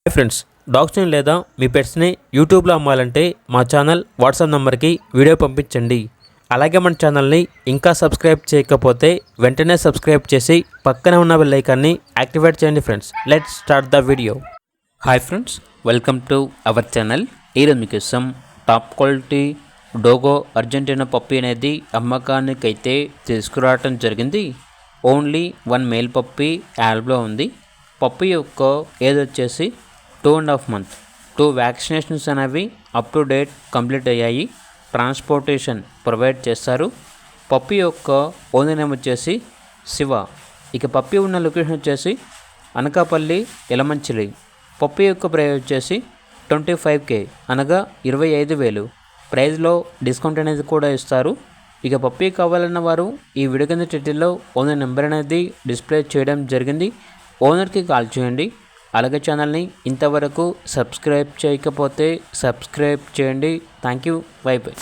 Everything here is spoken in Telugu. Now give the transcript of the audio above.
హాయ్ ఫ్రెండ్స్, డాగ్స్ని లేదా మీ పెట్స్ని యూట్యూబ్లో అమ్మాలంటే మా ఛానల్ వాట్సాప్ నెంబర్కి వీడియో పంపించండి. అలాగే మన ఛానల్ని ఇంకా సబ్స్క్రైబ్ చేయకపోతే వెంటనే సబ్స్క్రైబ్ చేసి పక్కనే ఉన్న బెల్ ఐకాన్ని యాక్టివేట్ చేయండి. Friends, let's start the video. Hi friends, welcome to our channel. ఈరోజు మీకోసం టాప్ క్వాలిటీ డోగో అర్జెంటీనా పప్పీ అనేది అమ్మకానికైతే తీసుకురావటం జరిగింది. ఓన్లీ 1 మేల్ పప్పీ యాల్బ్లో ఉంది. పప్పీ యొక్క ఏజ్ వచ్చేసి 2.5 months. 2 వ్యాక్సినేషన్స్ అనేవి అప్ టు డేట్ కంప్లీట్ అయ్యాయి. ట్రాన్స్పోర్టేషన్ ప్రొవైడ్ చేస్తారు. పప్పీ యొక్క ఓనర్ నేమ్ వచ్చేసి శివ. ఇక పప్పీ ఉన్న లొకేషన్ వచ్చేసి అనకాపల్లి, యలమంచిలి. పప్పీ యొక్క ప్రైస్ వచ్చేసి 25K, అనగా 25,000. ప్రైస్లో డిస్కౌంట్ అనేది కూడా ఇస్తారు. ఇక పప్పీ కావాలన్న వారు ఈ వీడియో కింద టైటిల్లో ఓనర్ నెంబర్ అనేది డిస్ప్లే చేయడం జరిగింది. ఓనర్కి కాల్ చేయండి. అలాగే ఛానల్ని ఇంతవరకు సబ్స్క్రైబ్ చేయకపోతే సబ్స్క్రైబ్ చేయండి. Thank you. By by.